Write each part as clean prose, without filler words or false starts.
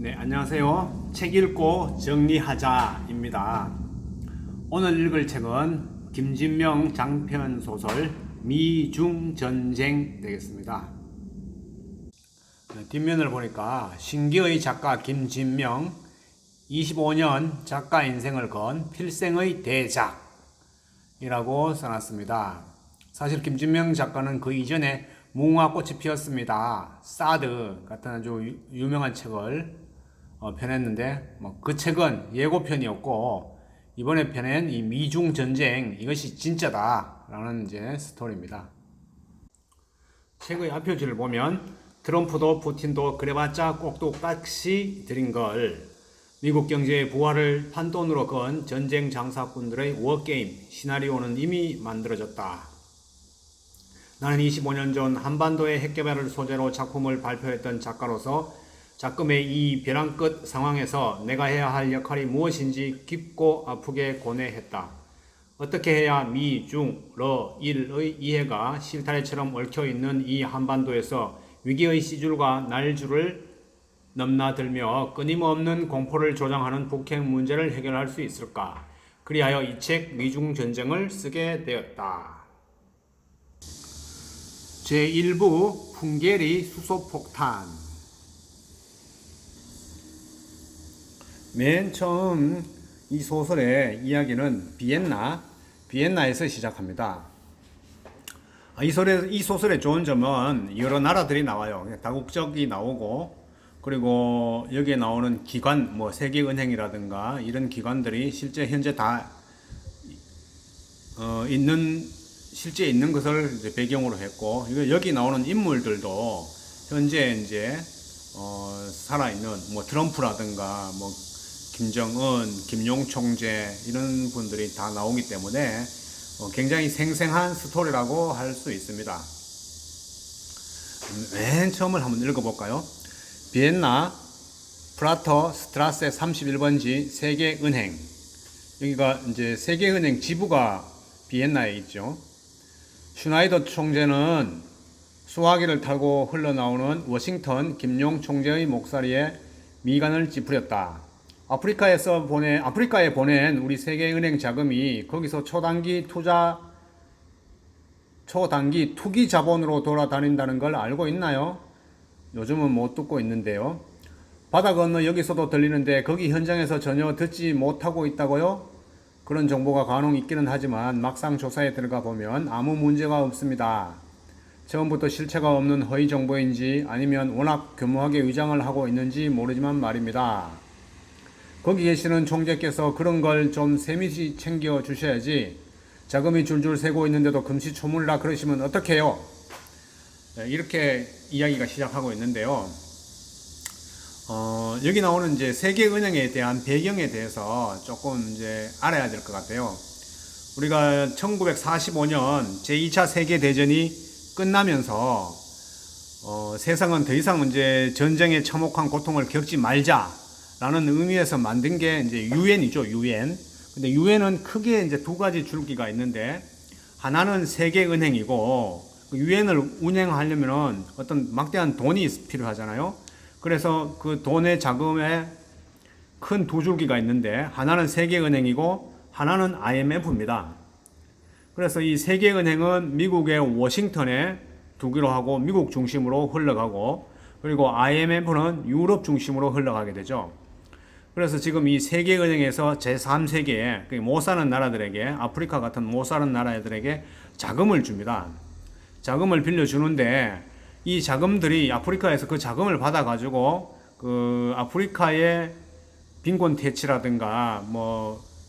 네, 안녕하세요. 책 읽고 정리하자입니다. 오늘 읽을 책은 김진명 장편 소설 미중전쟁 되겠습니다. 뒷면을 보니까 신기의 작가 김진명 25년 작가 인생을 건 필생의 대작이라고 써놨습니다. 사실 김진명 작가는 그 이전에 무궁화꽃이 피었습니다, 사드 같은 아주 유명한 책을 펴냈는데 그 책은 예고편이었고, 이번에 펴낸 이 미중 전쟁, 이것이 진짜다라는 이제 스토리입니다. 책의 앞표지를 보면 트럼프도 푸틴도 그래봤자 꼭 똑같이 들인 걸, 미국 경제의 부활을 판돈으로 건 전쟁 장사꾼들의 워게임 시나리오는 이미 만들어졌다. 나는 25년 전 한반도의 핵개발을 소재로 작품을 발표했던 작가로서 작금의 이 벼랑 끝 상황에서 내가 해야 할 역할이 무엇인지 깊고 아프게 고뇌했다. 어떻게 해야 미, 중, 러, 일의 이해가 실타래처럼 얽혀있는 이 한반도에서 위기의 씨줄과 날줄을 넘나들며 끊임없는 공포를 조장하는 북핵 문제를 해결할 수 있을까? 그리하여 이 책 미중 전쟁을 쓰게 되었다. 제1부 풍계리 수소폭탄. 맨 처음 이 소설의 이야기는 비엔나에서 시작합니다. 이 소설의 좋은 점은 여러 나라들이 나와요. 다국적이 나오고, 그리고 여기에 나오는 기관, 세계은행이라든가 이런 기관들이 실제 현재 다 실제 있는 것을 이제 배경으로 했고, 여기 나오는 인물들도 현재 이제 살아있는 트럼프라든가 김정은, 김용 총재 이런 분들이 다 나오기 때문에 굉장히 생생한 스토리라고 할 수 있습니다. 맨 처음을 한번 읽어볼까요? 비엔나 프라터 스트라세 31번지 세계은행. 여기가 이제 세계은행 지부가 비엔나에 있죠. 슈나이더 총재는 수화기를 타고 흘러나오는 워싱턴 김용 총재의 목소리에 미간을 찌푸렸다. 아프리카에 보낸 우리 세계은행 자금이 거기서 초단기 투기 자본으로 돌아다닌다는 걸 알고 있나요? 요즘은 못 듣고 있는데요. 바다 건너 여기서도 들리는데 거기 현장에서 전혀 듣지 못하고 있다고요? 그런 정보가 간혹 있기는 하지만 막상 조사에 들어가 보면 아무 문제가 없습니다. 처음부터 실체가 없는 허위 정보인지 아니면 워낙 교묘하게 위장을 하고 있는지 모르지만 말입니다. 거기 계시는 총재께서 그런 걸 좀 세밀히 챙겨 주셔야지 자금이 줄줄 새고 있는데도 금시초문이라 그러시면 어떡해요? 이렇게 이야기가 시작하고 있는데요. 여기 나오는 이제 세계은행에 대한 배경에 대해서 조금 이제 알아야 될 것 같아요. 우리가 1945년 제2차 세계대전이 끝나면서 세상은 더 이상 이제 전쟁에 참혹한 고통을 겪지 말자라는 의미에서 만든 게 이제 유엔이죠, 유엔. 근데 유엔은 크게 이제 두 가지 줄기가 있는데, 하나는 세계은행이고, 유엔을 운영하려면은 어떤 막대한 돈이 필요하잖아요. 그래서 그 돈의 자금에 큰 두 줄기가 있는데, 하나는 세계은행이고 하나는 IMF입니다. 그래서 이 세계은행은 미국의 워싱턴에 두기로 하고 미국 중심으로 흘러가고, 그리고 IMF는 유럽 중심으로 흘러가게 되죠. 그래서 지금 이 세계은행에서 제3세계에 못 사는 나라들에게, 아프리카 같은 못 사는 나라들에게 자금을 줍니다. 자금을 빌려주는데, 이 자금들이 아프리카에서 그 자금을 받아가지고 그 아프리카의 빈곤 퇴치라든가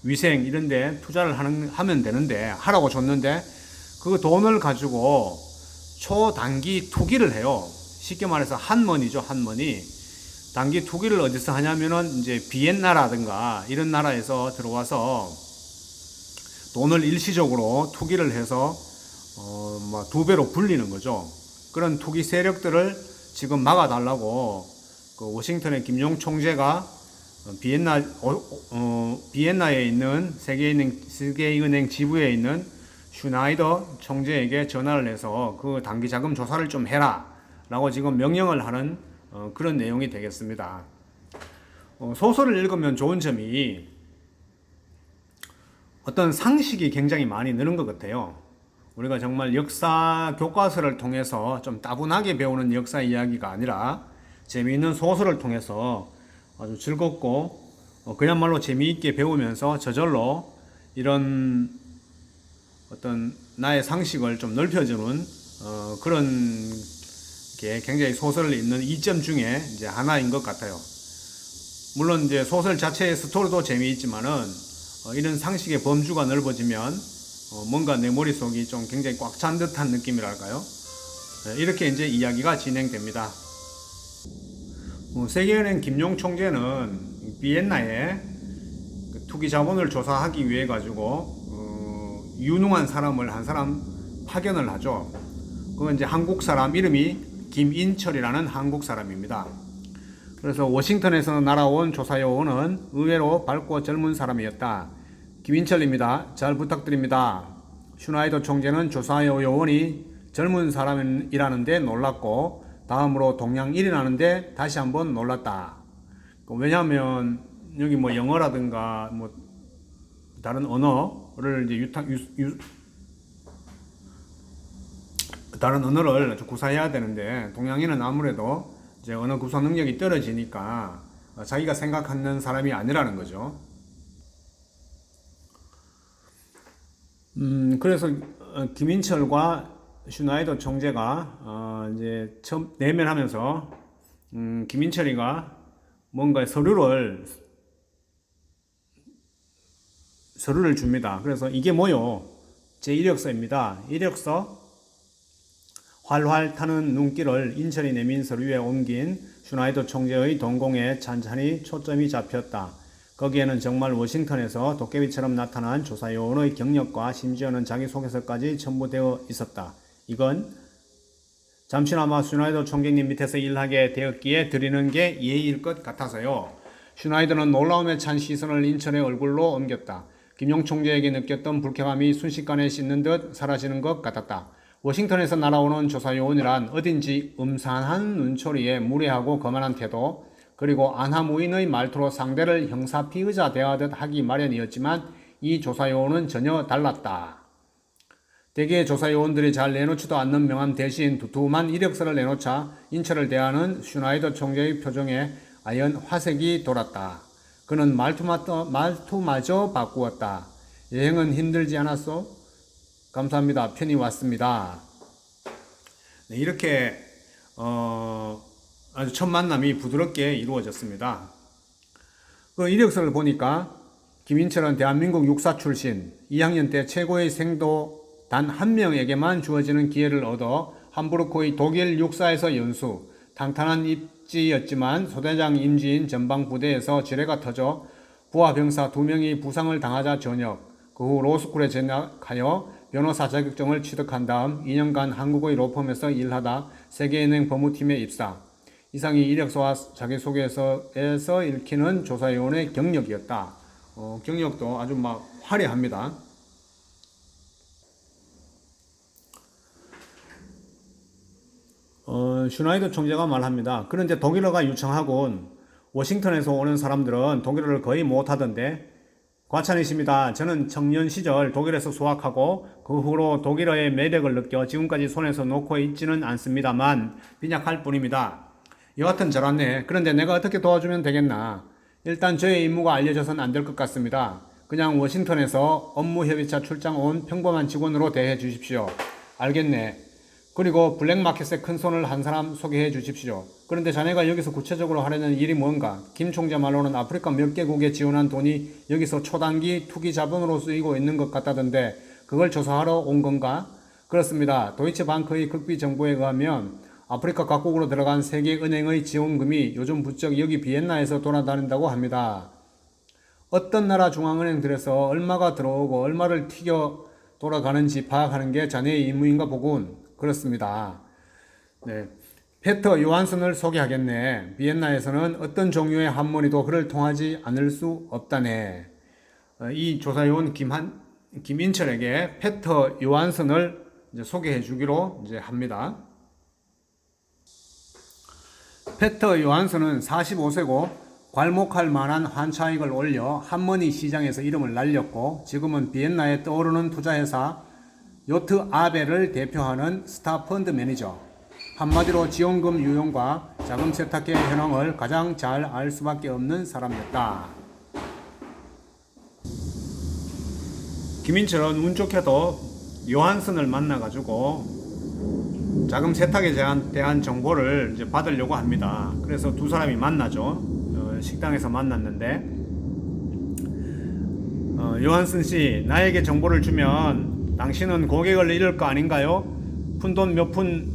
위생 이런데 투자를 하면 되는데, 하라고 줬는데 그 돈을 가지고 초단기 투기를 해요. 쉽게 말해서 한머니죠, 한머니. 단기 투기를 어디서 하냐면은 이제 비엔나라든가 이런 나라에서 들어와서 돈을 일시적으로 투기를 해서 두 배로 불리는 거죠. 그런 투기 세력들을 지금 막아달라고 그 워싱턴의 김용 총재가 비엔나에 있는 세계은행 지부에 있는 슈나이더 총재에게 전화를 해서 그 단기 자금 조사를 좀 해라 라고 지금 명령을 하는 그런 내용이 되겠습니다. 소설을 읽으면 좋은 점이 어떤 상식이 굉장히 많이 느는 것 같아요. 우리가 정말 역사 교과서를 통해서 좀 따분하게 배우는 역사 이야기가 아니라 재미있는 소설을 통해서 아주 즐겁고 그야말로 재미있게 배우면서 저절로 이런 어떤 나의 상식을 좀 넓혀주는 그런 게 굉장히 소설을 읽는 이점 중에 이제 하나인 것 같아요. 물론 이제 소설 자체의 스토리도 재미있지만은 이런 상식의 범주가 넓어지면 뭔가 내 머릿속이 좀 굉장히 꽉 찬 듯한 느낌이랄까요? 이렇게 이제 이야기가 진행됩니다. 세계은행 김용 총재는 비엔나에 투기 자본을 조사하기 위해 가지고 유능한 사람을 한 사람 파견을 하죠. 그건 이제 한국 사람, 이름이 김인철이라는 한국 사람입니다. 그래서 워싱턴에서 날아온 조사 요원은 의외로 밝고 젊은 사람이었다. 김인철입니다. 잘 부탁드립니다. 슈나이더 총재는 조사 요원이 젊은 사람이라는데 놀랐고 다음으로 동양 1위라는데 다시 한번 놀랐다. 왜냐하면 여기 뭐 영어라든가 뭐 다른 언어를 이제 다른 언어를 구사해야 되는데 동양인은 아무래도 이제 언어 구사 능력이 떨어지니까 자기가 생각하는 사람이 아니라는 거죠. 그래서 김인철과 슈나이더 총재가 이제 처음 내면하면서 김인철이가 뭔가 서류를 줍니다. 그래서 이게 뭐요? 제 이력서입니다. 이력서 활활 타는 눈길을 인철이 내민 서류에 옮긴 슈나이더 총재의 동공에 찬찬히 초점이 잡혔다. 거기에는 정말 워싱턴에서 도깨비처럼 나타난 조사요원의 경력과 심지어는 자기소개서까지 첨부되어 있었다. 이건 잠시나마 슈나이더 총재님 밑에서 일하게 되었기에 드리는 게 예의일 것 같아서요. 슈나이더는 놀라움에 찬 시선을 인철의 얼굴로 옮겼다. 김용 총재에게 느꼈던 불쾌감이 순식간에 씻는 듯 사라지는 것 같았다. 워싱턴에서 날아오는 조사요원이란 어딘지 음산한 눈초리에 무례하고 거만한 태도, 그리고 안하무인의 말투로 상대를 형사 피의자 대하듯 하기 마련이었지만 이 조사요원은 전혀 달랐다. 대개 조사요원들이 잘 내놓지도 않는 명함 대신 두툼한 이력서를 내놓자 인철을 대하는 슈나이더 총재의 표정에 아연 화색이 돌았다. 그는 말투마저 바꾸었다. 여행은 힘들지 않았소? 감사합니다. 편히 왔습니다. 네, 이렇게 아주 첫 만남이 부드럽게 이루어졌습니다. 그 이력서를 보니까 김인철은 대한민국 육사 출신, 2학년 때 최고의 생도 단 한 명에게만 주어지는 기회를 얻어 함부르크의 독일 육사에서 연수, 탄탄한 입지였지만 소대장 임지인 전방부대에서 지뢰가 터져 부하 병사 2명이 부상을 당하자 전역, 그 후 로스쿨에 전학하여 변호사 자격증을 취득한 다음 2년간 한국의 로펌에서 일하다 세계은행 법무팀에 입사. 이상이 이력서와 자기소개서에서 읽히는 조사요원의 경력이었다. 경력도 아주 막 화려합니다. 슈나이더 총재가 말합니다. 그런데 독일어가 유창하곤 워싱턴에서 오는 사람들은 독일어를 거의 못하던데 과찬이십니다. 저는 청년 시절 독일에서 수학하고 그 후로 독일어의 매력을 느껴 지금까지 손에서 놓고 있지는 않습니다만 빈약할 뿐입니다. 여하튼 잘 왔네. 그런데 내가 어떻게 도와주면 되겠나? 일단 저의 임무가 알려져선 안 될 것 같습니다. 그냥 워싱턴에서 업무협의차 출장 온 평범한 직원으로 대해 주십시오. 알겠네. 그리고 블랙마켓에 큰 손을 한 사람 소개해 주십시오. 그런데 자네가 여기서 구체적으로 하려는 일이 뭔가? 김 총재 말로는 아프리카 몇 개국에 지원한 돈이 여기서 초단기 투기 자본으로 쓰이고 있는 것 같다던데 그걸 조사하러 온 건가? 그렇습니다. 도이체방크의 극비 정보에 의하면 아프리카 각국으로 들어간 세계은행의 지원금이 요즘 부쩍 여기 비엔나에서 돌아다닌다고 합니다. 어떤 나라 중앙은행들에서 얼마가 들어오고 얼마를 튀겨 돌아가는지 파악하는 게 자네의 임무인가 보군. 그렇습니다. 네. 페터 요한슨을 소개하겠네. 비엔나에서는 어떤 종류의 한머니도 그를 통하지 않을 수 없다네. 이 조사요원 김인철에게 페터 요한슨을 이제 소개해 주기로 이제 합니다. 페터 요한슨은 45세고 괄목할 만한 환차익을 올려 한머니 시장에서 이름을 날렸고 지금은 비엔나에 떠오르는 투자회사 요트 아베를 대표하는 스타 펀드 매니저. 한마디로 지원금 유용과 자금 세탁의 현황을 가장 잘 알 수밖에 없는 사람이었다. 김인철은 운 좋게도 요한슨을 만나가지고 자금 세탁에 대한 정보를 이제 받으려고 합니다. 그래서 두 사람이 만나죠. 식당에서 만났는데, 요한슨 씨, 나에게 정보를 주면 당신은 고객을 잃을 거 아닌가요? 푼돈 몇 푼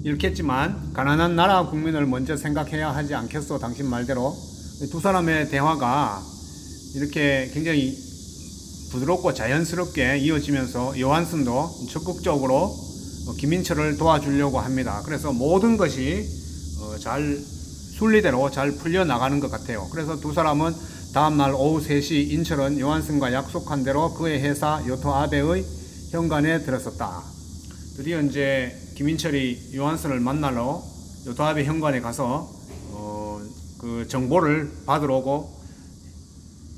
잃겠지만 가난한 나라 국민을 먼저 생각해야 하지 않겠소? 당신 말대로. 두 사람의 대화가 이렇게 굉장히 부드럽고 자연스럽게 이어지면서 요한슨도 적극적으로 김인철을 도와주려고 합니다. 그래서 모든 것이 잘 순리대로 잘 풀려나가는 것 같아요. 그래서 두 사람은 다음날 오후 3시 인철은 요한슨과 약속한 대로 그의 회사 요토 아베의 현관에 들었었다. 드디어 이제 김인철이 요한슨을 만나러 요토 아베 현관에 가서 그 정보를 받으러 오고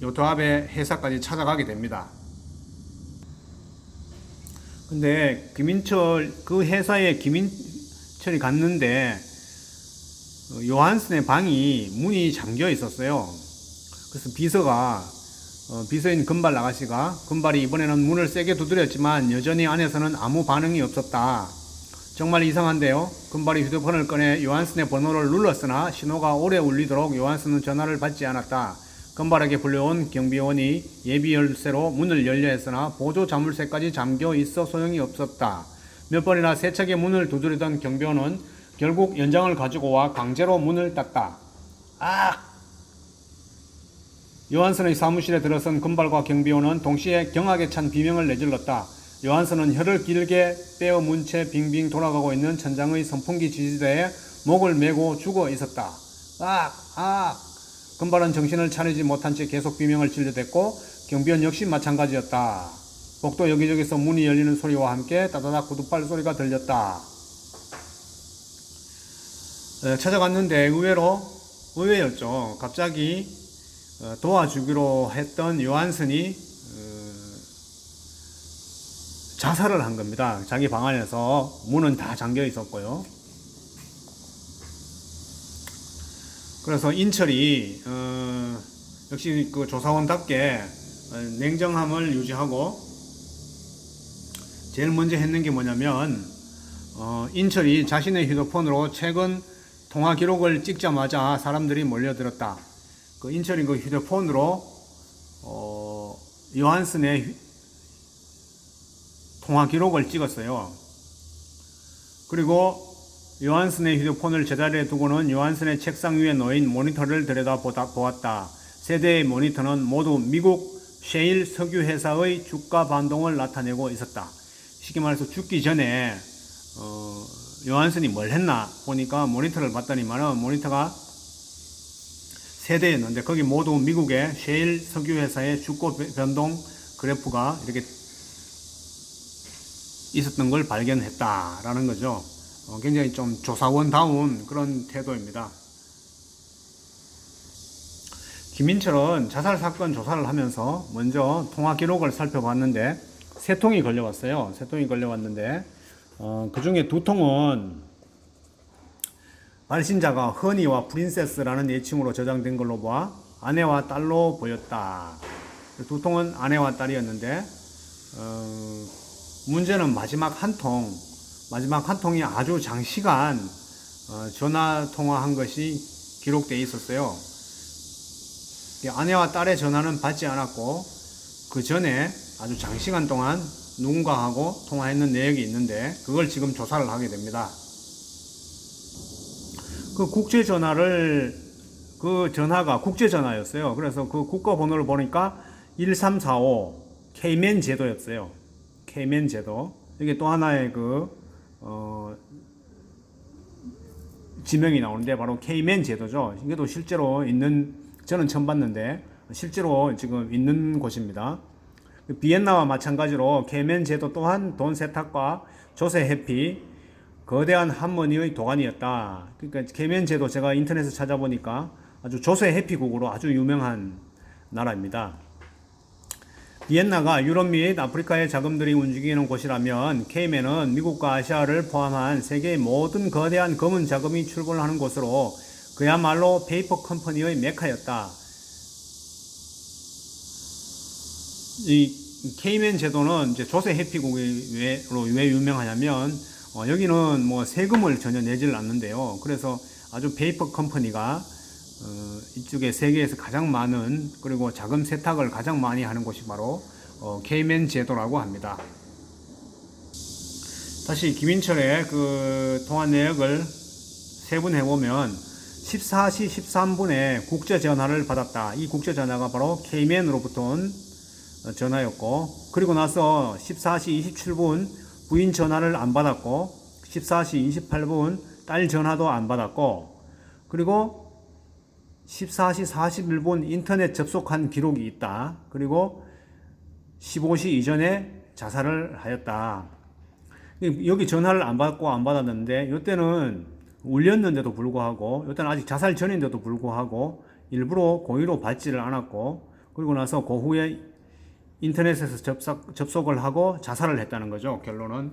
요토 아베 회사까지 찾아가게 됩니다. 근데 그 회사에 김인철이 갔는데 요한슨의 방이 문이 잠겨 있었어요. 그래서 비서인 금발 아가씨가 금발이 이번에는 문을 세게 두드렸지만 여전히 안에서는 아무 반응이 없었다. 정말 이상한데요. 금발이 휴대폰을 꺼내 요한슨의 번호를 눌렀으나 신호가 오래 울리도록 요한슨은 전화를 받지 않았다. 금발에게 불려온 경비원이 예비 열쇠로 문을 열려 했으나 보조 자물쇠까지 잠겨 있어 소용이 없었다. 몇 번이나 세차게 문을 두드리던 경비원은 결국 연장을 가지고 와 강제로 문을 닫다. 요한슨의 사무실에 들어선 금발과 경비원은 동시에 경악에 찬 비명을 내질렀다. 요한슨은 혀를 길게 빼어 문 채 빙빙 돌아가고 있는 천장의 선풍기 지지대에 목을 메고 죽어 있었다. 금발은 정신을 차리지 못한 채 계속 비명을 질러댔고 경비원 역시 마찬가지였다. 복도 여기저기서 문이 열리는 소리와 함께 따다닥 구두발 소리가 들렸다. 찾아갔는데 의외였죠. 갑자기 도와주기로 했던 요한슨이 자살을 한 겁니다. 자기 방 안에서 문은 다 잠겨 있었고요. 그래서 인철이 역시 그 조사원답게 냉정함을 유지하고 제일 먼저 했는 게 뭐냐면 인철이 자신의 휴대폰으로 최근 통화 기록을 찍자마자 사람들이 몰려들었다. 그 인철이 그 휴대폰으로 요한슨의 통화 기록을 찍었어요. 그리고 요한슨의 휴대폰을 제자리에 두고는 요한슨의 책상 위에 놓인 모니터를 들여다보았다. 세 대의 모니터는 모두 미국 셰일 석유 회사의 주가 반동을 나타내고 있었다. 쉽게 말해서 죽기 전에 요한슨이 뭘 했나 보니까 모니터를 봤더니만은 모니터가 세 대였는데 거기 모두 미국의 셰일 석유 회사의 주가 변동 그래프가 이렇게 있었던 걸 발견했다라는 거죠. 굉장히 좀 조사원다운 그런 태도입니다. 김인철은 자살 사건 조사를 하면서 먼저 통화 기록을 살펴봤는데 세 통이 걸려왔어요. 세 통이 걸려왔는데 그 중에 두 통은 발신자가 허니와 프린세스라는 애칭으로 저장된 걸로 봐 아내와 딸로 보였다. 두 통은 아내와 딸이었는데 문제는 마지막 한 통이 아주 장시간 전화 통화한 것이 기록되어 있었어요. 아내와 딸의 전화는 받지 않았고 그 전에 아주 장시간 동안 누군가하고 통화했는 내역이 있는데 그걸 지금 조사를 하게 됩니다. 그 전화가 국제전화였어요. 그래서 그 국가번호를 보니까 1345 케이맨 제도였어요. 케이맨 제도. 이게 또 하나의 지명이 나오는데 바로 케이맨 제도죠. 이게 또 실제로 있는, 저는 처음 봤는데 실제로 지금 있는 곳입니다. 비엔나와 마찬가지로 케이맨 제도 또한 돈 세탁과 조세 회피, 거대한 한머니의 도가니였다. 그러니까 케이맨 제도 제가 인터넷에 찾아보니까 아주 조세 회피국으로 아주 유명한 나라입니다. 비엔나가 유럽 및 아프리카의 자금들이 움직이는 곳이라면 케이맨은 미국과 아시아를 포함한 세계의 모든 거대한 검은 자금이 출몰하는 곳으로 그야말로 페이퍼 컴퍼니의 메카였다. 이 케이맨 제도는 이제 조세 회피국으로 왜 유명하냐면 여기는 뭐 세금을 전혀 내지를 않는데요. 그래서 아주 페이퍼 컴퍼니가 이쪽에 세계에서 가장 많은 그리고 자금 세탁을 가장 많이 하는 곳이 바로 케이맨 제도라고 합니다. 다시 김인철의 그 통화 내역을 세분해 보면 14시 13분에 국제 전화를 받았다. 이 국제 전화가 바로 케이맨으로부터 온 전화였고, 그리고 나서 14시 27분 부인 전화를 안 받았고, 14시 28분 딸 전화도 안 받았고, 그리고 14시 41분 인터넷 접속한 기록이 있다. 그리고 15시 이전에 자살을 하였다. 여기 전화를 안 받고 안 받았는데 이때는 울렸는데도 불구하고, 이때는 아직 자살 전인데도 불구하고 일부러 고의로 받지를 않았고, 그리고 나서 그 후에 인터넷에서 접속을 하고 자살을 했다는 거죠. 결론은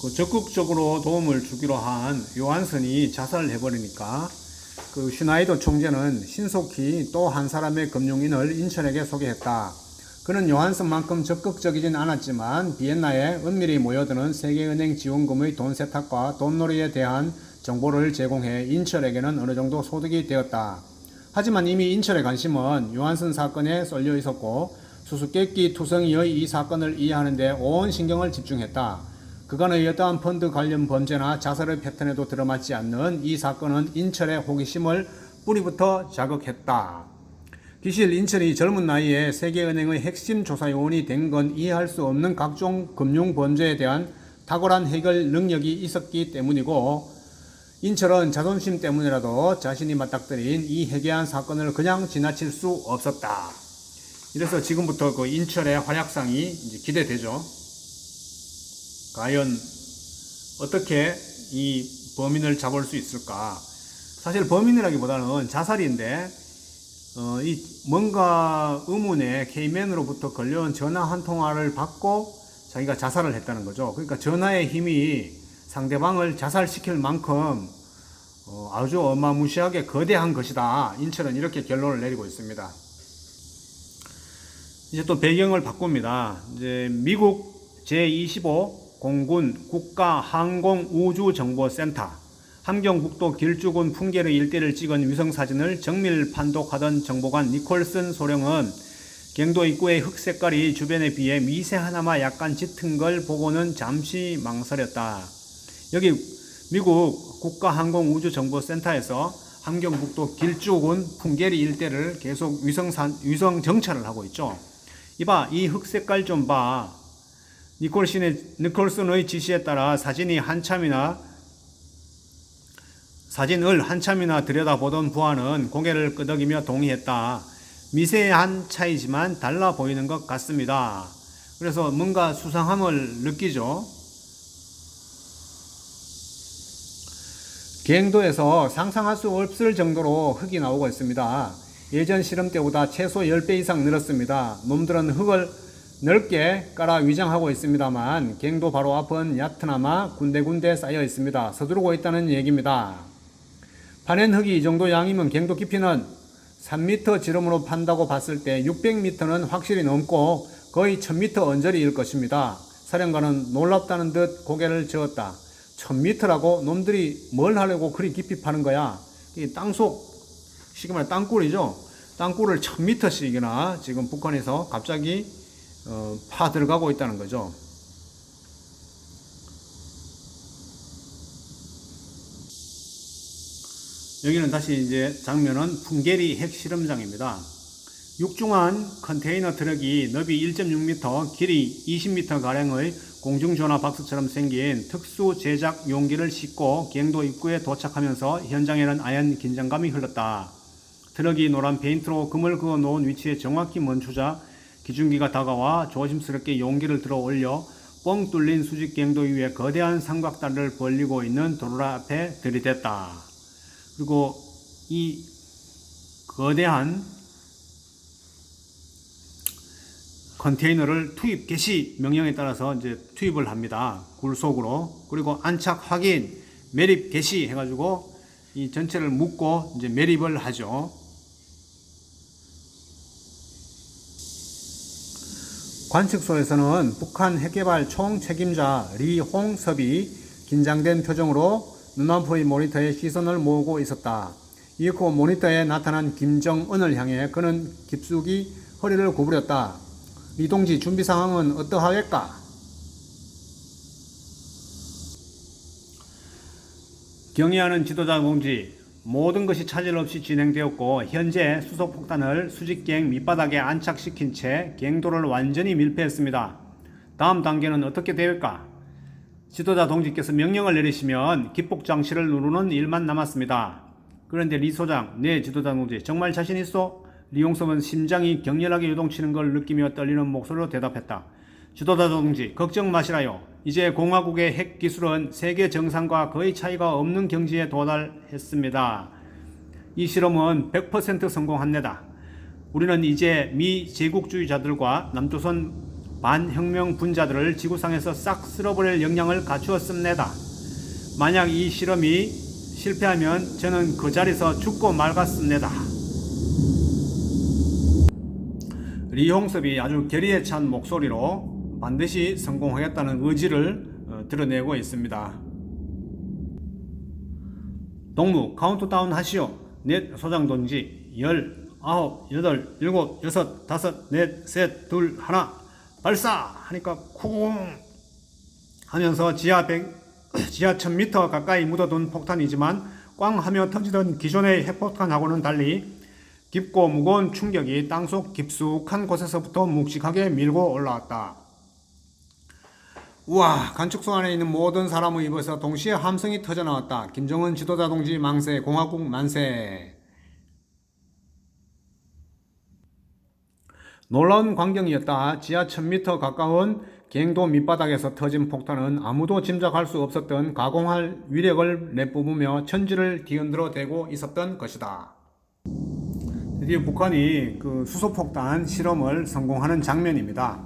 그 적극적으로 도움을 주기로 한 요한슨이 자살을 해버리니까 그 슈나이더 총재는 신속히 또 한 사람의 금융인을 인천에게 소개했다. 그는 요한슨만큼 적극적이진 않았지만 비엔나에 은밀히 모여드는 세계은행 지원금의 돈 세탁과 돈놀이에 대한 정보를 제공해 인철에게는 어느 정도 소득이 되었다. 하지만 이미 인철의 관심은 요한슨 사건에 쏠려 있었고 수수께끼 투성이의 이 사건을 이해하는 데 온 신경을 집중했다. 그간의 어떠한 펀드 관련 범죄나 자살의 패턴에도 들어맞지 않는 이 사건은 인철의 호기심을 뿌리부터 자극했다. 기실 인철이 젊은 나이에 세계은행의 핵심 조사요원이 된 건 이해할 수 없는 각종 금융 범죄에 대한 탁월한 해결 능력이 있었기 때문이고, 인철은 자존심 때문이라도 자신이 맞닥뜨린 이 해괴한 사건을 그냥 지나칠 수 없었다. 이래서 지금부터 그 인철의 활약상이 이제 기대되죠. 과연 어떻게 이 범인을 잡을 수 있을까? 사실 범인이라기보다는 자살인데 이 뭔가 의문에 케이맨으로부터 걸려온 전화 한 통화를 받고 자기가 자살을 했다는 거죠. 그러니까 전화의 힘이 상대방을 자살시킬 만큼 아주 어마무시하게 거대한 것이다. 인철은 이렇게 결론을 내리고 있습니다. 이제 또 배경을 바꿉니다. 이제 미국 제25 공군 국가항공우주정보센터 함경북도 길쭉은 풍계르 일대를 찍은 위성사진을 정밀 판독하던 정보관 니콜슨 소령은 갱도 입구의 흙 색깔이 주변에 비해 미세하나마 약간 짙은 걸 보고는 잠시 망설였다. 여기 미국 국가항공우주정보센터에서 함경북도 길쭉은 풍계리 일대를 계속 위성 정찰을 하고 있죠. 이봐, 이 흙 색깔 좀 봐. 니콜슨의 지시에 따라 사진을 한참이나 들여다보던 부하는 고개를 끄덕이며 동의했다. 미세한 차이지만 달라 보이는 것 같습니다. 그래서 뭔가 수상함을 느끼죠. 갱도에서 상상할 수 없을 정도로 흙이 나오고 있습니다. 예전 실험 때보다 최소 10배 이상 늘었습니다. 놈들은 흙을 넓게 깔아 위장하고 있습니다만 갱도 바로 앞은 얕으나마 군데군데 쌓여 있습니다. 서두르고 있다는 얘기입니다. 파낸 흙이 이 정도 양이면 갱도 깊이는 3m 지름으로 판다고 봤을 때 600m는 확실히 넘고 거의 1000m 언저리일 것입니다. 사령관은 놀랍다는 듯 고개를 저었다. 1000m라고? 놈들이 뭘 하려고 그리 깊이 파는 거야? 이 땅속, 쉽게 말해 땅굴이죠. 땅굴을 1000m씩이나 지금 북한에서 갑자기 파 들어가고 있다는 거죠. 여기는 다시 이제 장면은 풍계리 핵실험장입니다. 육중한 컨테이너 트럭이 너비 1.6m, 길이 20m 가량의 공중전화 박스처럼 생긴 특수 제작 용기를 싣고 갱도 입구에 도착하면서 현장에는 아연 긴장감이 흘렀다. 트럭이 노란 페인트로 금을 그어 놓은 위치에 정확히 멈추자 기중기가 다가와 조심스럽게 용기를 들어 올려 뻥 뚫린 수직 갱도 위에 거대한 삼각다리를 벌리고 있는 도로 앞에 들이댔다. 그리고 이 거대한 컨테이너를 투입 개시 명령에 따라서 이제 투입을 합니다. 굴 속으로. 그리고 안착 확인, 매립 개시 해가지고 이 전체를 묶고 이제 매립을 하죠. 관측소에서는 북한 핵개발 총책임자 리홍섭이 긴장된 표정으로 눈앞의 모니터에 시선을 모으고 있었다. 이후 모니터에 나타난 김정은을 향해 그는 깊숙이 허리를 구부렸다. 리 동지 준비 상황은 어떠하겠까? 경의하는 지도자 동지, 모든 것이 차질 없이 진행되었고 현재 수소폭탄을 수직갱 밑바닥에 안착시킨 채 갱도를 완전히 밀폐했습니다. 다음 단계는 어떻게 될까? 지도자 동지께서 명령을 내리시면 기폭 장치를 누르는 일만 남았습니다. 그런데 리 소장, 네 지도자 동지, 정말 자신 있어? 리용섭은 심장이 격렬하게 요동치는 걸 느끼며 떨리는 목소리로 대답했다. 지도자 동지, 걱정 마시라요. 이제 공화국의 핵 기술은 세계 정상과 거의 차이가 없는 경지에 도달했습니다. 이 실험은 100% 성공합니다. 우리는 이제 미 제국주의자들과 남조선 반혁명 분자들을 지구상에서 싹 쓸어버릴 역량을 갖추었습니다. 만약 이 실험이 실패하면 저는 그 자리에서 죽고 말겠습니다. 리홍섭이 아주 결의에 찬 목소리로 반드시 성공하겠다는 의지를 드러내고 있습니다. 동무 카운트다운 하시오. 넷 소장 동지 10, 9, 8, 7, 6, 5, 4, 3, 2, 1 발사 하니까 쿵 하면서 지하 1000m 가까이 묻어둔 폭탄이지만 꽝 하며 터지던 기존의 핵폭탄하고는 달리 깊고 무거운 충격이 땅속 깊숙한 곳에서부터 묵직하게 밀고 올라왔다. 우와, 관측소 안에 있는 모든 사람의 입에서 동시에 함성이 터져나왔다. 김정은 지도자 동지 망세, 공화국 만세. 놀라운 광경이었다. 지하 1000m 가까운 갱도 밑바닥에서 터진 폭탄은 아무도 짐작할 수 없었던 가공할 위력을 내뿜으며 천지를 뒤흔들어 대고 있었던 것이다. 드디어 북한이 그 수소폭탄 실험을 성공하는 장면입니다.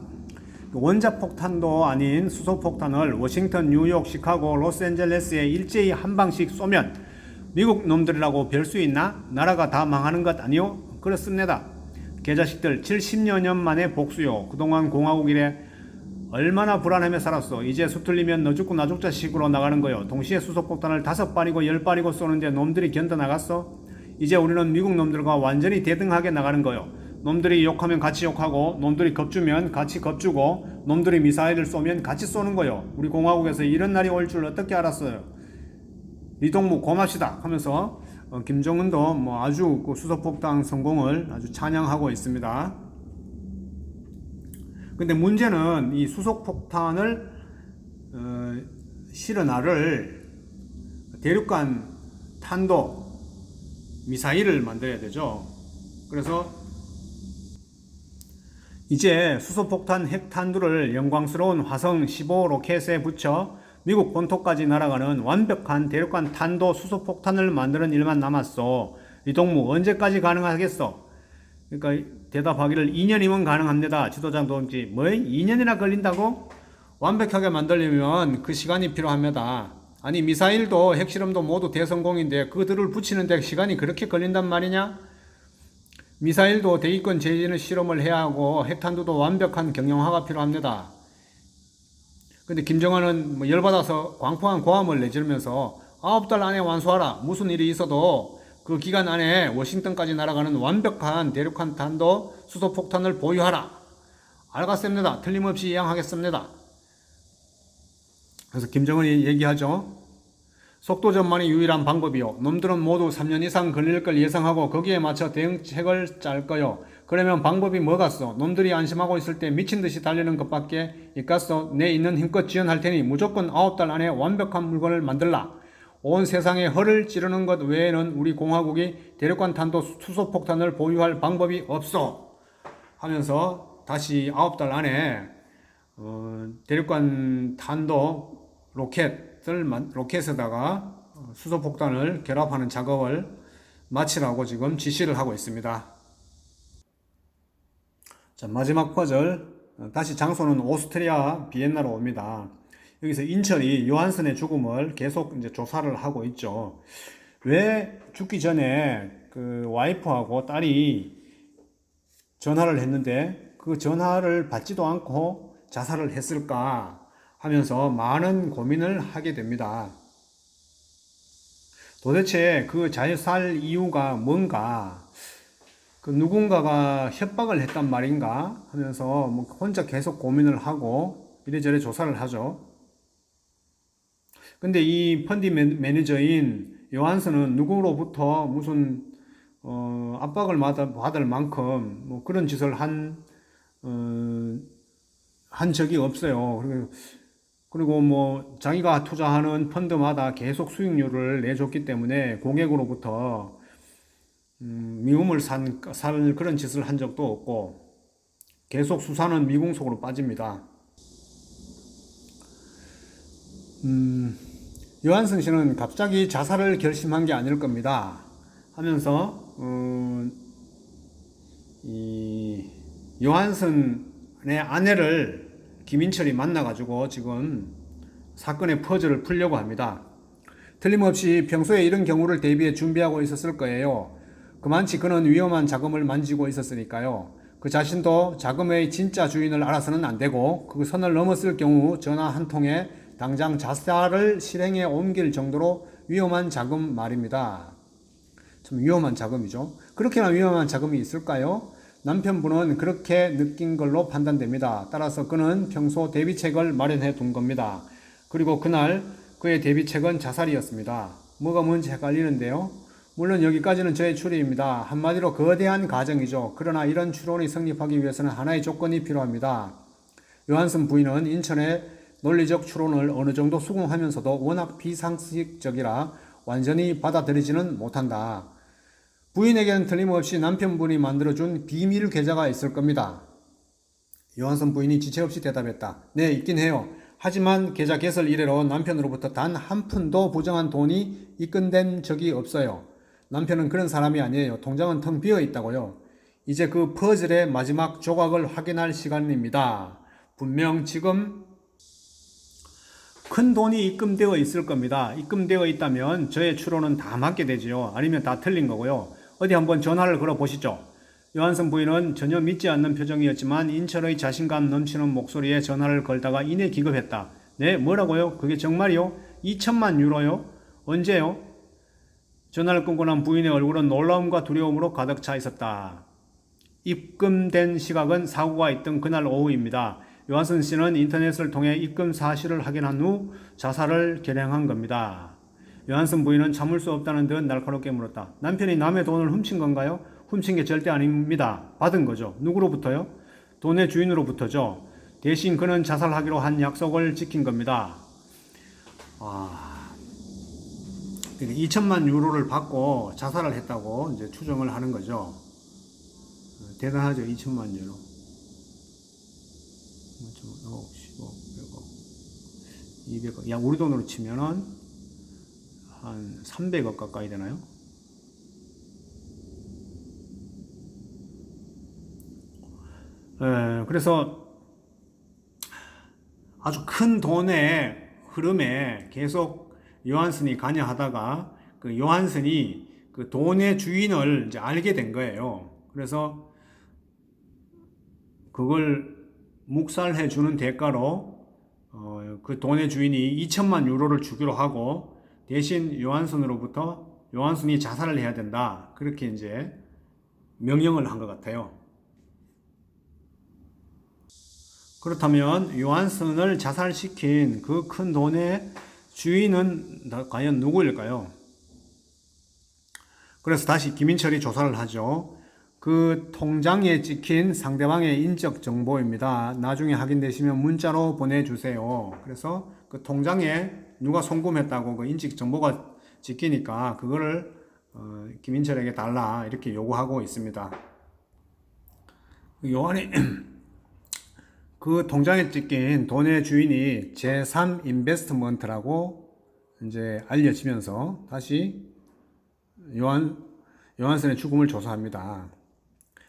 원자폭탄도 아닌 수소폭탄을 워싱턴, 뉴욕, 시카고, 로스앤젤레스에 일제히 한 방씩 쏘면 미국 놈들이라고 별 수 있나? 나라가 다 망하는 것 아니요? 그렇습니다. 개자식들 70여 년 만에 복수요. 그동안 공화국 이래 얼마나 불안하며 살았어. 이제 수틀리면 너 죽고 나 죽자 식으로 나가는 거요. 동시에 수소폭탄을 5발이고 10발이고 쏘는데 놈들이 견뎌나갔어? 이제 우리는 미국 놈들과 완전히 대등하게 나가는 거요. 놈들이 욕하면 같이 욕하고, 놈들이 겁주면 같이 겁주고, 놈들이 미사일을 쏘면 같이 쏘는 거요. 우리 공화국에서 이런 날이 올 줄 어떻게 알았어요? 리동무 고맙시다 하면서 김정은도 뭐 아주 그 수소폭탄 성공을 아주 찬양하고 있습니다. 근데 문제는 이 수소폭탄을 실어나를 대륙간 탄도 미사일을 만들어야 되죠. 그래서 이제 수소폭탄 핵탄두를 영광스러운 화성 15 로켓에 붙여 미국 본토까지 날아가는 완벽한 대륙간 탄도 수소폭탄을 만드는 일만 남았어. 이동무 언제까지 가능하겠어? 그러니까 대답하기를 2년이면 가능합니다. 지도자 동지. 뭐 2년이나 걸린다고? 완벽하게 만들려면 그 시간이 필요합니다. 아니 미사일도 핵실험도 모두 대성공인데 그들을 붙이는데 시간이 그렇게 걸린단 말이냐? 미사일도 대기권 제지는 실험을 해야 하고 핵탄두도 완벽한 경영화가 필요합니다. 근데 김정은은 뭐 열받아서 광포한 고함을 내지르면서 9달 안에 완수하라. 무슨 일이 있어도 그 기간 안에 워싱턴까지 날아가는 완벽한 대륙간 탄도 수소폭탄을 보유하라. 알겠습니다. 틀림없이 이행하겠습니다. 그래서 김정은이 얘기하죠. 속도 전만이 유일한 방법이요. 놈들은 모두 3년 이상 걸릴 걸 예상하고 거기에 맞춰 대응책을 짤 거요. 그러면 방법이 뭐겠어? 놈들이 안심하고 있을 때 미친 듯이 달리는 것밖에 있겠어? 내 있는 힘껏 지원할 테니 무조건 9달 안에 완벽한 물건을 만들라. 온 세상에 허를 찌르는 것 외에는 우리 공화국이 대륙간 탄도 수소폭탄을 보유할 방법이 없어. 하면서 다시 9달 안에 대륙간 탄도 로켓에다가 수소폭탄을 결합하는 작업을 마치라고 지금 지시를 하고 있습니다. 자, 마지막 퍼즐. 다시 장소는 오스트리아 비엔나로 옵니다. 여기서 인철이 요한슨의 죽음을 계속 이제 조사를 하고 있죠. 왜 죽기 전에 그 와이프하고 딸이 전화를 했는데 그 전화를 받지도 않고 자살을 했을까 하면서 많은 고민을 하게 됩니다. 도대체 그 자살 이유가 뭔가, 그 누군가가 협박을 했단 말인가 하면서 뭐 혼자 계속 고민을 하고 이래저래 조사를 하죠. 근데 이 펀디 매니저인 요한슨은 누구로부터 무슨 압박을 받을 만큼 뭐 그런 짓을 한 적이 없어요. 그리고 뭐 자기가 투자하는 펀드마다 계속 수익률을 내줬기 때문에 고객으로부터 미움을 살 그런 짓을 한 적도 없고 계속 수사는 미궁 속으로 빠집니다. 요한슨 씨는 갑자기 자살을 결심한 게 아닐 겁니다. 하면서 이 요한슨의 아내를 김인철이 만나가지고 지금 사건의 퍼즐을 풀려고 합니다. 틀림없이 평소에 이런 경우를 대비해 준비하고 있었을 거예요. 그만치 그는 위험한 자금을 만지고 있었으니까요. 그 자신도 자금의 진짜 주인을 알아서는 안 되고 그 선을 넘었을 경우 전화 한 통에 당장 자살을 실행에 옮길 정도로 위험한 자금 말입니다. 참 위험한 자금이죠. 그렇게나 위험한 자금이 있을까요? 남편분은 그렇게 느낀 걸로 판단됩니다. 따라서 그는 평소 대비책을 마련해 둔 겁니다. 그리고 그날 그의 대비책은 자살이었습니다. 뭐가 뭔지 헷갈리는데요. 물론 여기까지는 저의 추리입니다. 한마디로 거대한 가정이죠. 그러나 이런 추론이 성립하기 위해서는 하나의 조건이 필요합니다. 요한슨 부인은 인천의 논리적 추론을 어느 정도 수긍하면서도 워낙 비상식적이라 완전히 받아들이지는 못한다. 부인에게는 틀림없이 남편분이 만들어준 비밀 계좌가 있을 겁니다. 요한슨 부인이 지체 없이 대답했다. 네, 있긴 해요. 하지만 계좌 개설 이래로 남편으로부터 단 한 푼도 부정한 돈이 입금된 적이 없어요. 남편은 그런 사람이 아니에요. 통장은 텅 비어 있다고요. 이제 그 퍼즐의 마지막 조각을 확인할 시간입니다. 분명 지금 큰 돈이 입금되어 있을 겁니다. 입금되어 있다면 저의 추론은 다 맞게 되지요. 아니면 다 틀린 거고요. 어디 한번 전화를 걸어 보시죠. 요한슨 부인은 전혀 믿지 않는 표정이었지만 인철의 자신감 넘치는 목소리에 전화를 걸다가 이내 기겁했다. 네, 뭐라고요? 그게 정말이요? 2천만 유로요? 언제요? 전화를 끊고 난 부인의 얼굴은 놀라움과 두려움으로 가득 차 있었다. 입금된 시각은 사고가 있던 그날 오후입니다. 요한슨 씨는 인터넷을 통해 입금 사실을 확인한 후 자살을 결행한 겁니다. 요한슨 부인은 참을 수 없다는 듯 날카롭게 물었다. 남편이 남의 돈을 훔친 건가요? 훔친 게 절대 아닙니다. 받은 거죠. 누구로부터요? 돈의 주인으로부터죠. 대신 그는 자살하기로 한 약속을 지킨 겁니다. 2천만 유로를 받고 자살을 했다고 이제 추정을 하는 거죠. 대단하죠. 2천만 유로. 5억, 10억, 100억, 200억. 야, 우리 돈으로 치면은 한 300억 가까이 되나요? 그래서 아주 큰 돈의 흐름에 계속 요한슨이 관여하다가 그 요한슨이 그 돈의 주인을 이제 알게 된 거예요. 그래서 그걸 묵살해 주는 대가로 그 돈의 주인이 2천만 유로를 주기로 하고 대신 요한슨이 자살을 해야 된다. 그렇게 이제 명령을 한 것 같아요. 그렇다면 요한슨을 자살시킨 그 큰 돈의 주인은 과연 누구일까요? 그래서 다시 김인철이 조사를 하죠. 그 통장에 찍힌 상대방의 인적 정보입니다. 나중에 확인되시면 문자로 보내주세요. 그래서 그 통장에 누가 송금했다고 그 인적 정보가 찍히니까 그거를 김인철에게 달라 이렇게 요구하고 있습니다. 요한이 그 통장에 찍힌 돈의 주인이 제3 인베스트먼트라고 이제 알려지면서 다시 요한슨의 죽음을 조사합니다.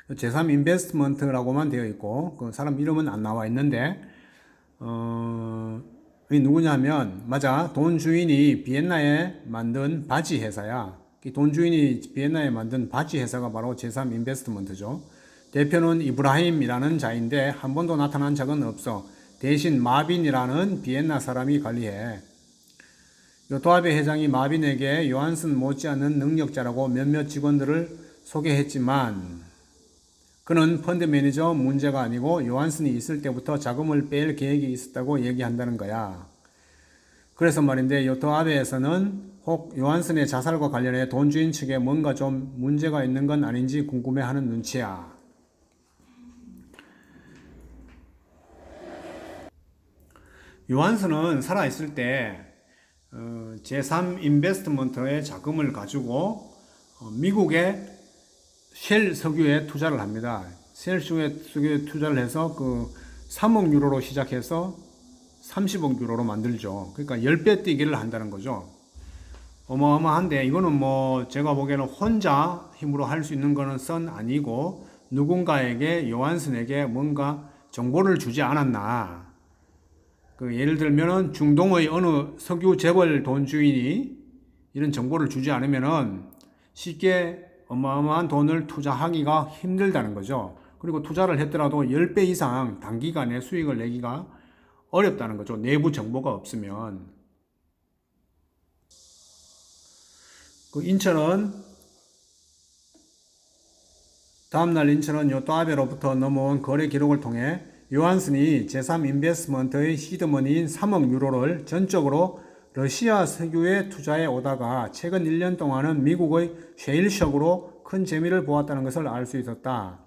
제3 인베스트먼트라고만 되어 있고 그 사람 이름은 안 나와 있는데 이 누구냐면 맞아, 돈 주인이 비엔나에 만든 바지 회사야. 이 돈 주인이 비엔나에 만든 바지 회사가 바로 제3 인베스트먼트죠. 대표는 이브라힘이라는 자인데 한 번도 나타난 적은 없어. 대신 마빈이라는 비엔나 사람이 관리해. 요토아베 회장이 마빈에게 요한슨 못지않은 능력자라고 몇몇 직원들을 소개했지만 그는 펀드 매니저 문제가 아니고 요한슨이 있을 때부터 자금을 뺄 계획이 있었다고 얘기한다는 거야. 그래서 말인데 요토아베에서는 혹 요한슨의 자살과 관련해 돈주인 측에 뭔가 좀 문제가 있는 건 아닌지 궁금해하는 눈치야. 요한슨은 살아있을 때 제3 인베스트먼트의 자금을 가지고 미국의 쉘 석유에 투자를 합니다. 쉘 석유에 투자를 해서 그 3억 유로로 시작해서 30억 유로로 만들죠. 그러니까 10배 뛰기를 한다는 거죠. 어마어마한데 이거는 뭐 제가 보기에는 혼자 힘으로 할 수 있는 거는 선 아니고 누군가에게 요한슨에게 뭔가 정보를 주지 않았나. 그 예를 들면은 중동의 어느 석유 재벌 돈주인이 이런 정보를 주지 않으면은 쉽게 어마어마한 돈을 투자하기가 힘들다는 거죠. 그리고 투자를 했더라도 10배 이상 단기간에 수익을 내기가 어렵다는 거죠. 내부 정보가 없으면. 다음날 인천은 요토아베로부터 넘어온 거래 기록을 통해 요한슨이 제3 인베스트먼트의 시드머니인 3억 유로를 전적으로 러시아 석유에 투자해 오다가 최근 1년 동안은 미국의 셰일석으로 큰 재미를 보았다는 것을 알 수 있었다.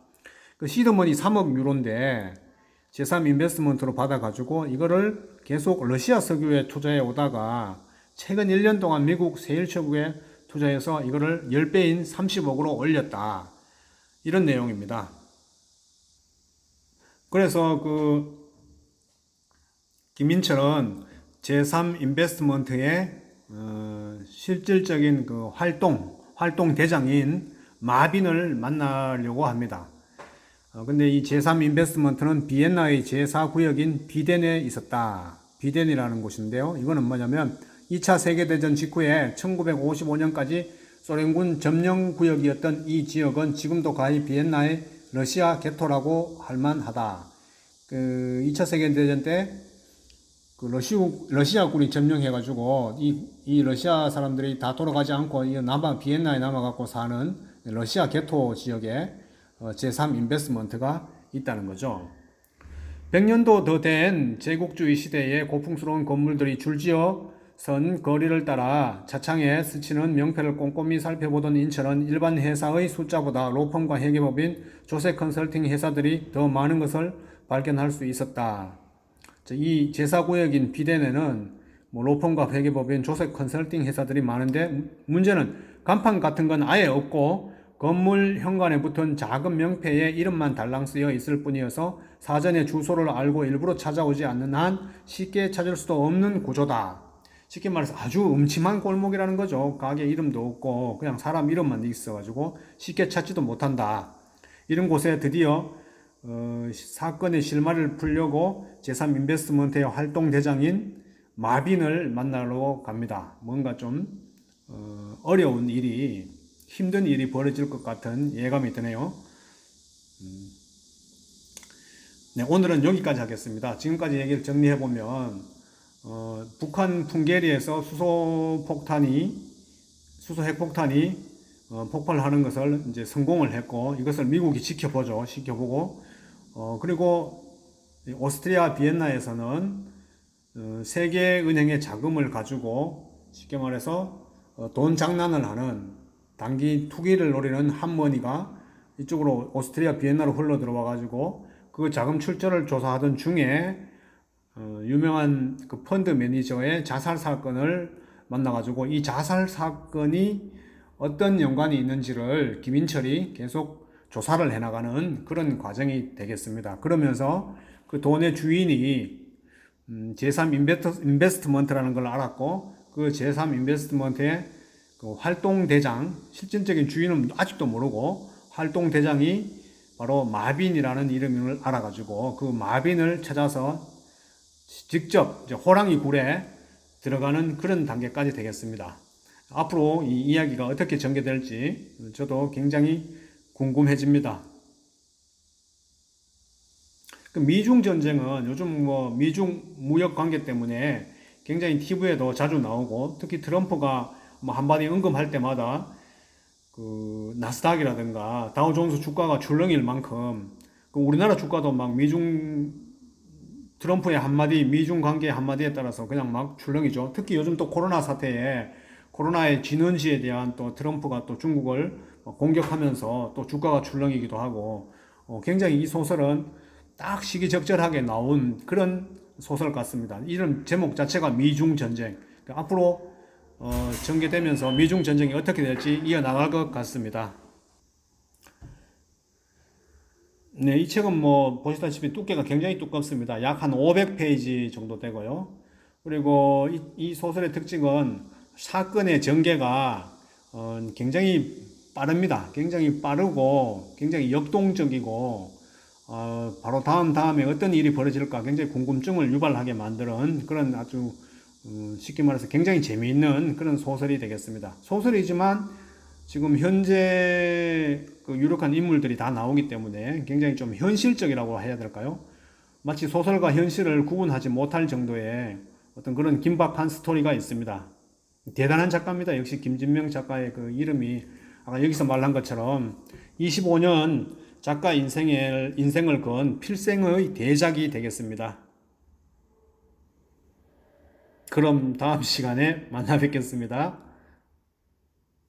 그 시드머니 3억 유로인데 제3 인베스트먼트로 받아가지고 이거를 계속 러시아 석유에 투자해 오다가 최근 1년 동안 미국 셰일석유에 투자해서 이거를 10배인 30억으로 올렸다. 이런 내용입니다. 그래서 김인철은 제3 인베스트먼트의 실질적인 그 활동 대장인 마빈을 만나려고 합니다. 근데 이 제3 인베스트먼트는 비엔나의 제4구역인 비덴에 있었다. 비덴이라는 곳인데요. 이거는 뭐냐면 2차 세계대전 직후에 1955년까지 소련군 점령 구역이었던 이 지역은 지금도 가히 비엔나의 러시아 개토라고 할 만하다. 2차 세계대전 때 러시아군이 점령해가지고 이 러시아 사람들이 다 돌아가지 않고 비엔나에 남아갖고 사는 러시아 개토 지역에 제3 인베스트먼트가 있다는 거죠. 100년도 더 된 제국주의 시대에 고풍스러운 건물들이 줄지어 선 거리를 따라 차창에 스치는 명패를 꼼꼼히 살펴보던 인철은 일반 회사의 숫자보다 로펌과 회계법인 조세 컨설팅 회사들이 더 많은 것을 발견할 수 있었다. 이 제4구역인 비덴에는 로펌과 회계법인 조세 컨설팅 회사들이 많은데 문제는 간판 같은 건 아예 없고 건물 현관에 붙은 작은 명패에 이름만 달랑 쓰여 있을 뿐이어서 사전에 주소를 알고 일부러 찾아오지 않는 한 쉽게 찾을 수도 없는 구조다. 쉽게 말해서 아주 음침한 골목이라는 거죠. 가게 이름도 없고 그냥 사람 이름만 있어가지고 쉽게 찾지도 못한다. 이런 곳에 드디어 사건의 실마리를 풀려고 제3 인베스트먼트의 활동 대장인 마빈을 만나러 갑니다. 뭔가 좀 어려운 일이, 힘든 일이 벌어질 것 같은 예감이 드네요. 네, 오늘은 여기까지 하겠습니다. 지금까지 얘기를 정리해보면 북한 풍계리에서 수소 핵폭탄이 폭발하는 것을 이제 성공을 했고 이것을 미국이 지켜보고 그리고 오스트리아 비엔나에서는 세계은행의 자금을 가지고 쉽게 말해서 돈 장난을 하는 단기 투기를 노리는 한머니가 이쪽으로 오스트리아 비엔나로 흘러 들어와 가지고 그 자금 출처를 조사하던 중에 유명한 그 펀드 매니저의 자살 사건을 만나가지고 이 자살 사건이 어떤 연관이 있는지를 김인철이 계속 조사를 해나가는 그런 과정이 되겠습니다. 그러면서 그 돈의 주인이 제3 인베스트먼트라는 걸 알았고 그 제3 인베스트먼트의 그 활동대장, 실질적인 주인은 아직도 모르고 활동대장이 바로 마빈이라는 이름을 알아가지고 그 마빈을 찾아서 직접 이제 호랑이 굴에 들어가는 그런 단계까지 되겠습니다. 앞으로 이 이야기가 어떻게 전개될지 저도 굉장히 궁금해집니다. 그 미중 전쟁은 요즘 뭐 미중 무역 관계 때문에 굉장히 TV에도 자주 나오고, 특히 트럼프가 뭐 한마디 언급할 때마다 그 나스닥이라든가 다우존스 주가가 출렁일 만큼 그 우리나라 주가도 막 미중 트럼프의 한마디, 미중 관계 한마디에 따라서 그냥 막 출렁이죠. 특히 요즘 또 코로나 사태에 코로나의 진원지에 대한 또 트럼프가 또 중국을 공격하면서 또 주가가 출렁이기도 하고, 굉장히 이 소설은 딱 시기적절하게 나온 그런 소설 같습니다. 이런 제목 자체가 미중 전쟁. 그러니까 앞으로 전개되면서 미중 전쟁이 어떻게 될지 이어나갈 것 같습니다. 네, 이 책은 뭐 보시다시피 두께가 굉장히 두껍습니다. 약 한 500페이지 정도 되고요. 그리고 이 소설의 특징은 사건의 전개가 굉장히 빠릅니다. 굉장히 빠르고 굉장히 역동적이고, 바로 다음에 어떤 일이 벌어질까 굉장히 궁금증을 유발하게 만드는 그런 아주 쉽게 말해서 굉장히 재미있는 그런 소설이 되겠습니다. 소설이지만 지금 현재 그 유력한 인물들이 다 나오기 때문에 굉장히 좀 현실적이라고 해야 될까요? 마치 소설과 현실을 구분하지 못할 정도의 어떤 그런 긴박한 스토리가 있습니다. 대단한 작가입니다. 역시 김진명 작가의 그 이름이 아까 여기서 말한 것처럼 25년 작가 인생을 건 필생의 대작이 되겠습니다. 그럼 다음 시간에 만나 뵙겠습니다.